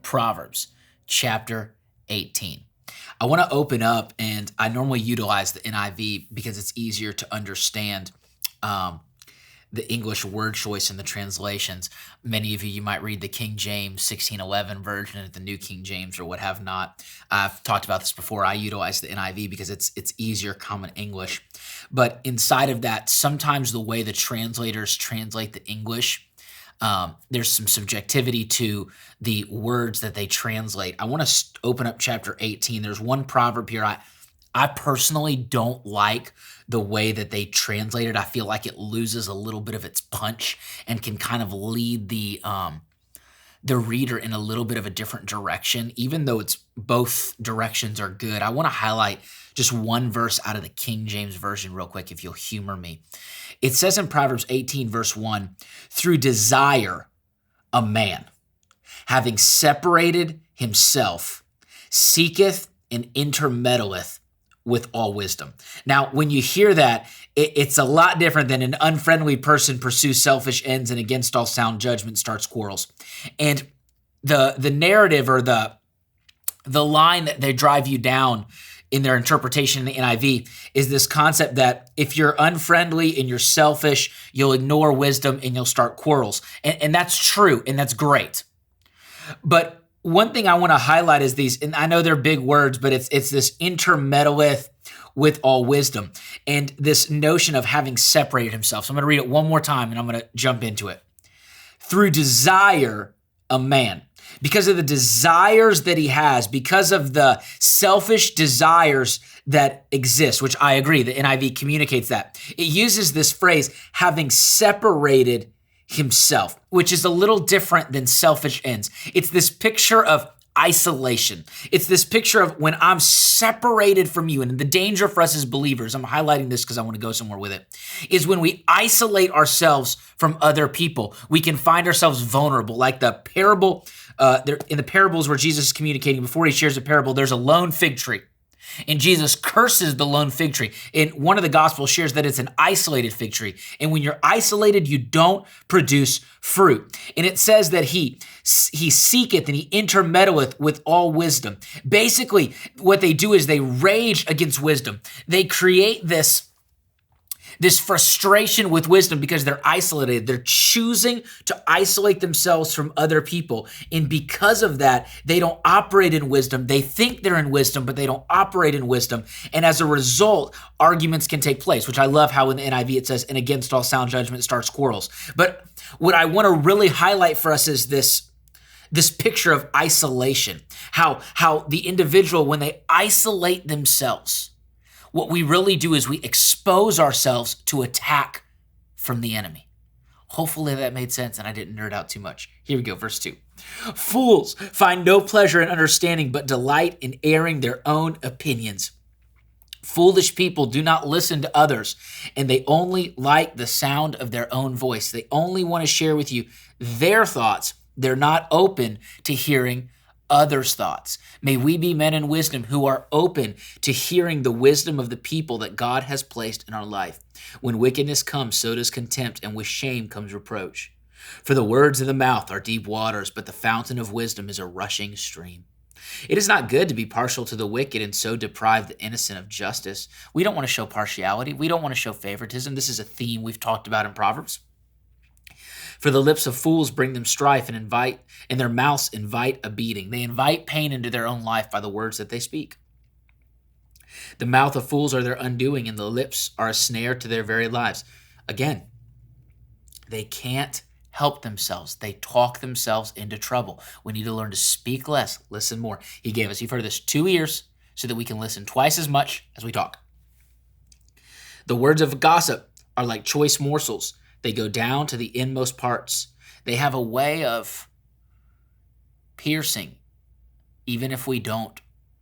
Proverbs chapter 18. I want to open up, and I normally utilize the NIV because it's easier to understand the English word choice in the translations. Many of you might read the King James 1611 version, the New King James, or what have not. I've talked about this before. I utilize the NIV because it's easier common English. But inside of that, sometimes the way the translators translate the English, there's some subjectivity to the words that they translate. I want to open up chapter 18. There's one proverb here I personally don't like the way that they translate it. I feel like it loses a little bit of its punch and can kind of lead the reader in a little bit of a different direction, even though it's both directions are good. I want to highlight just one verse out of the King James Version real quick, if you'll humor me. It says in Proverbs 18, verse 1, "Through desire, a man, having separated himself, seeketh and intermeddleth with all wisdom." Now, when you hear that, it's a lot different than an unfriendly person pursues selfish ends and against all sound judgment starts quarrels. And the narrative or the line that they drive you down in their interpretation in the NIV is this concept that if you're unfriendly and you're selfish, you'll ignore wisdom and you'll start quarrels. And that's true, and that's great. But one thing I want to highlight is these, and I know they're big words, but it's this intermeddleth with all wisdom, and this notion of having separated himself. So I'm going to read it one more time, and I'm going to jump into it. Through desire, a man. Because of the desires that he has, because of the selfish desires that exist, which I agree, the NIV communicates that. It uses this phrase, having separated himself, which is a little different than selfish ends. It's this picture of isolation. It's this picture of when I'm separated from you, and the danger for us as believers, I'm highlighting this because I want to go somewhere with it, is when we isolate ourselves from other people, we can find ourselves vulnerable. Like the parable, in the parables where Jesus is communicating, before he shares a parable, there's a lone fig tree. And Jesus curses the lone fig tree. And one of the Gospels shares that it's an isolated fig tree. And when you're isolated, you don't produce fruit. And it says that he seeketh and he intermeddleth with all wisdom. Basically, what they do is they rage against wisdom. They create this frustration with wisdom because they're isolated. They're choosing to isolate themselves from other people. And because of that, they don't operate in wisdom. They think they're in wisdom, but they don't operate in wisdom. And as a result, arguments can take place, which I love how in the NIV it says, "and against all sound judgment starts quarrels." But what I want to really highlight for us is this picture of isolation, how the individual, when they isolate themselves, what we really do is we expose ourselves to attack from the enemy. Hopefully that made sense and I didn't nerd out too much. Here we go, verse 2. "Fools find no pleasure in understanding, but delight in airing their own opinions. Foolish people do not listen to others, and they only like the sound of their own voice." They only want to share with you their thoughts. They're not open to hearing others' thoughts. May we be men in wisdom who are open to hearing the wisdom of the people that God has placed in our life. When wickedness comes, so does contempt, and with shame comes reproach. For the words of the mouth are deep waters, but the fountain of wisdom is a rushing stream. It is not good to be partial to the wicked and so deprive the innocent of justice. We don't want to show partiality. We don't want to show favoritism. This is a theme we've talked about in Proverbs. For the lips of fools bring them strife, and their mouths invite a beating. They invite pain into their own life by the words that they speak. The mouth of fools are their undoing, and the lips are a snare to their very lives. Again, they can't help themselves. They talk themselves into trouble. We need to learn to speak less, listen more. He gave us, you've heard this, 2 ears so that we can listen twice as much as we talk. The words of gossip are like choice morsels. They go down to the inmost parts. They have a way of piercing, even if we don't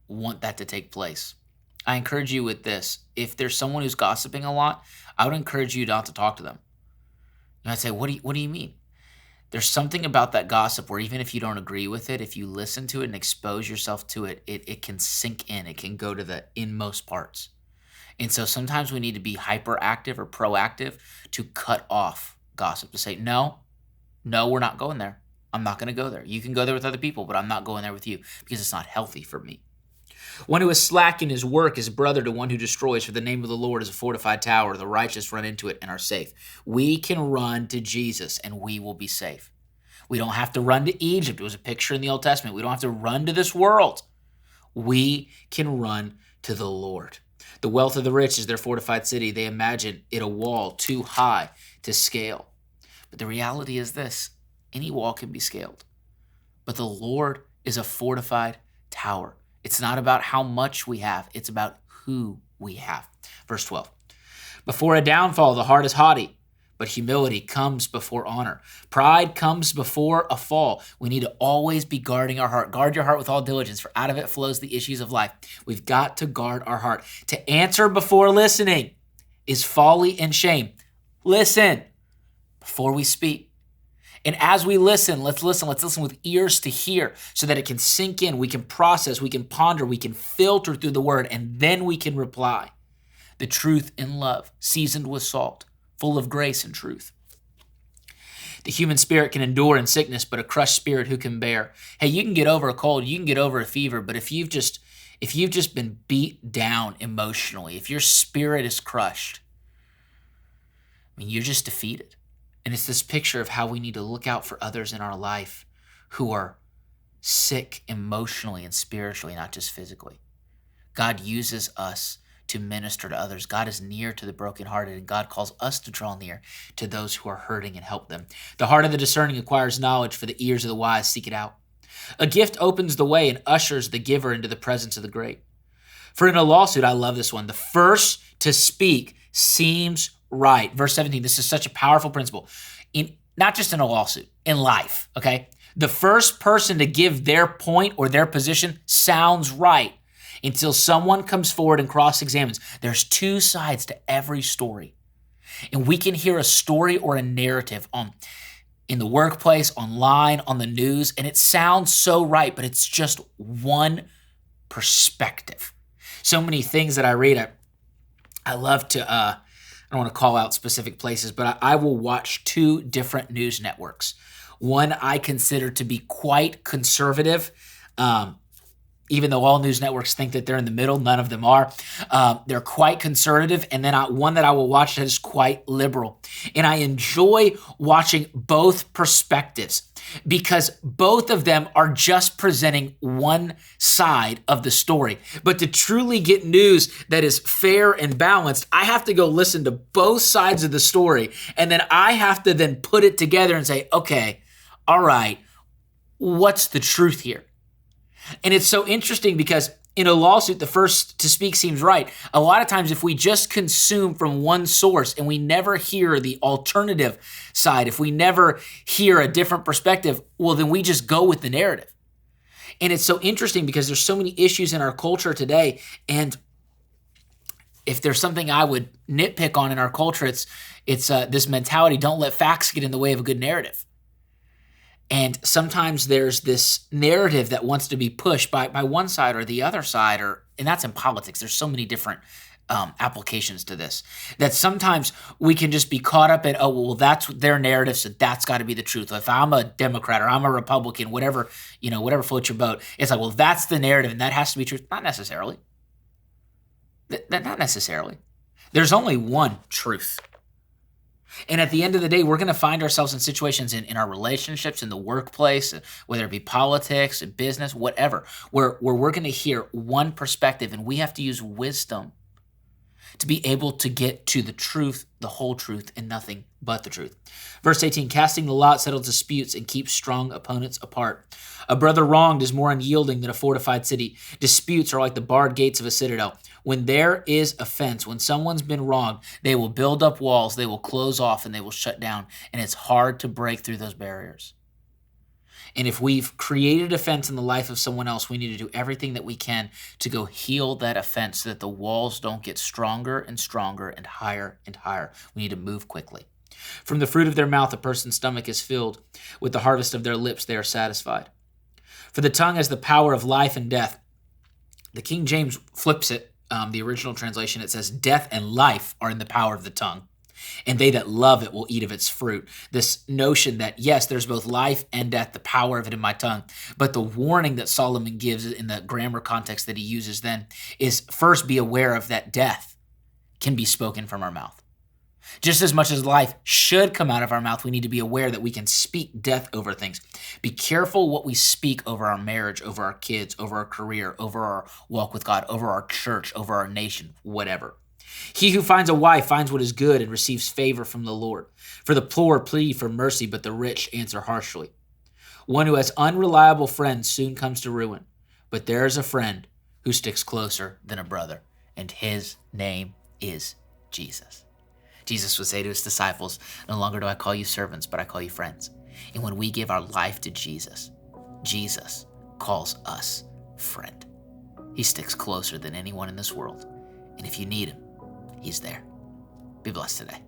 want that to take place. I encourage you with this. If there's someone who's gossiping a lot, I would encourage you not to talk to them. And I'd say, what do you mean? There's something about that gossip where even if you don't agree with it, if you listen to it and expose yourself to it, it can sink in. It can go to the inmost parts. And so sometimes we need to be hyperactive or proactive to cut off gossip, to say, no, we're not going there. I'm not going to go there. You can go there with other people, but I'm not going there with you because it's not healthy for me. One who is slack in his work is brother to one who destroys, for the name of the Lord is a fortified tower. The righteous run into it and are safe. We can run to Jesus and we will be safe. We don't have to run to Egypt. It was a picture in the Old Testament. We don't have to run to this world. We can run to the Lord. The wealth of the rich is their fortified city. They imagine it a wall too high to scale. But the reality is this: any wall can be scaled. But the Lord is a fortified tower. It's not about how much we have. It's about who we have. Verse 12. Before a downfall, the heart is haughty, but humility comes before honor. Pride comes before a fall. We need to always be guarding our heart. Guard your heart with all diligence, for out of it flows the issues of life. We've got to guard our heart. To answer before listening is folly and shame. Listen before we speak. And as we listen, let's listen with ears to hear so that it can sink in. We can process, we can ponder, we can filter through the word, and then we can reply. The truth in love, seasoned with salt, full of grace and truth. The human spirit can endure in sickness, but a crushed spirit who can bear? Hey, you can get over a cold, you can get over a fever, but if you've just been beat down emotionally, if your spirit is crushed, you're just defeated. And it's this picture of how we need to look out for others in our life who are sick emotionally and spiritually, not just physically. God uses us to minister to others. God is near to the brokenhearted, and God calls us to draw near to those who are hurting and help them. The heart of the discerning acquires knowledge, for the ears of the wise seek it out. A gift opens the way and ushers the giver into the presence of the great. For in a lawsuit, I love this one, the first to speak seems right. Verse 17, this is such a powerful principle. Not just in a lawsuit, in life, okay? The first person to give their point or their position sounds right until someone comes forward and cross-examines. There's two sides to every story. And we can hear a story or a narrative in the workplace, online, on the news, and it sounds so right, but it's just one perspective. So many things that I read, I love to, I don't want to call out specific places, but I will watch two different news networks. One I consider to be quite conservative, even though all news networks think that they're in the middle, none of them are. They're quite conservative. And then one that I will watch that is quite liberal. And I enjoy watching both perspectives because both of them are just presenting one side of the story. But to truly get news that is fair and balanced, I have to go listen to both sides of the story. And then I have to then put it together and say, okay, all right, what's the truth here? And it's so interesting because in a lawsuit, the first to speak seems right. A lot of times, if we just consume from one source and we never hear the alternative side, if we never hear a different perspective, well, then we just go with the narrative. And it's so interesting because there's so many issues in our culture today. And if there's something I would nitpick on in our culture, it's this mentality, don't let facts get in the way of a good narrative. And sometimes there's this narrative that wants to be pushed by one side or the other side, and that's in politics. There's so many different applications to this that sometimes we can just be caught up in, oh, well, that's their narrative, so that's got to be the truth. If I'm a Democrat or I'm a Republican, whatever floats your boat, it's like, well, that's the narrative and that has to be truth. Not necessarily. Not necessarily. There's only one truth. And at the end of the day, we're going to find ourselves in situations in our relationships, in the workplace, whether it be politics, business, whatever, where we're going to hear one perspective, and we have to use wisdom to be able to get to the truth, the whole truth, and nothing but the truth. Verse 18, casting the lot settles disputes and keeps strong opponents apart. A brother wronged is more unyielding than a fortified city. Disputes are like the barred gates of a citadel. When there is offense, when someone's been wronged, they will build up walls, they will close off, and they will shut down. And it's hard to break through those barriers. And if we've created offense in the life of someone else, we need to do everything that we can to go heal that offense so that the walls don't get stronger and stronger and higher and higher. We need to move quickly. From the fruit of their mouth, a person's stomach is filled. With the harvest of their lips, they are satisfied. For the tongue has the power of life and death. The King James flips it. The original translation, it says, death and life are in the power of the tongue. and they that love it will eat of its fruit. This notion that, yes, there's both life and death, the power of it in my tongue. But the warning that Solomon gives in the grammar context that he uses then is first be aware of that death can be spoken from our mouth. Just as much as life should come out of our mouth, we need to be aware that we can speak death over things. Be careful what we speak over our marriage, over our kids, over our career, over our walk with God, over our church, over our nation, whatever. He who finds a wife finds what is good and receives favor from the Lord. For the poor plead for mercy, but the rich answer harshly. One who has unreliable friends soon comes to ruin, but there is a friend who sticks closer than a brother, and his name is Jesus. Jesus would say to his disciples, no longer do I call you servants, but I call you friends. And when we give our life to Jesus, Jesus calls us friend. He sticks closer than anyone in this world. And if you need him, he's there. Be blessed today.